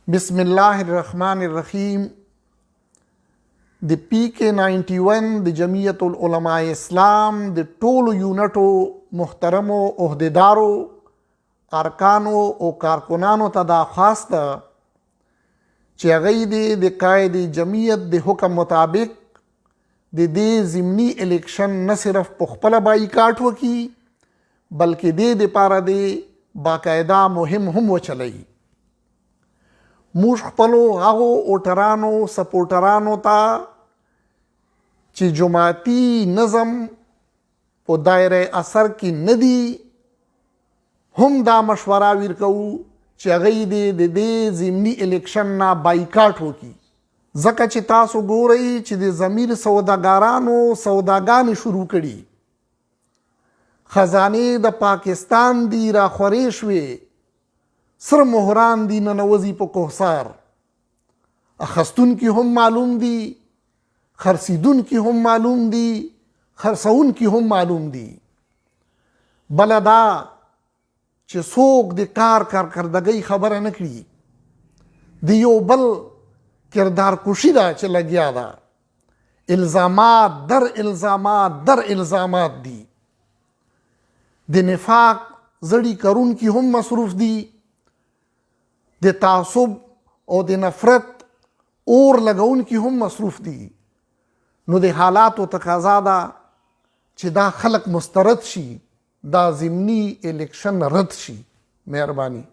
بسم الله الرحمن الرحیم. د PK91 د جمعیت العلماء اسلام د ټولو یونټو محترمو عہدیدارو ارکانو او کارکنانو ته دا خاص ده چې هغوی د قائد جمعیت د حکم مطابق د دې ضمني الیکشن نه صرف په خپله بایکاټ وکړي بلکې د دپاره د باقاعده مهم هم وچلوي. موږ خپلو هغو ووټرانو سپورټرانو ته چې جماعتي نظم په دایره اثر کې نه دي هم دا مشوره ورکوو چې هغوی د دې ضمني الیکشن نه بایکاټ وکړي، ځکه چې تاسو ګورئ چې د ضمیر سوداګانو سوداګانې شروع کړي، خزانې د پاکستان دی راخورې شوې، سره مهران دی ننوځي په کوهسار، اخستونکي هم معلوم دي، خرڅیدونکي هم معلوم دي، خرڅونکي هم معلوم دي. بله دا چې څوک د کار کارکردګۍ خبره نه کړي، د یو بل کردار کشي ده چې لګیا ده، الزامات در الزامات در الزامات دي، د نفاق زړی کرونکي هم مصروف دي، د تعصب او د نفرت اور لګونکي هم مصروف دي. نو د حالاتو تقاضا ده چې دا خلق مسترد شي، دا ضمني الیکشن رد شي. مهرباني.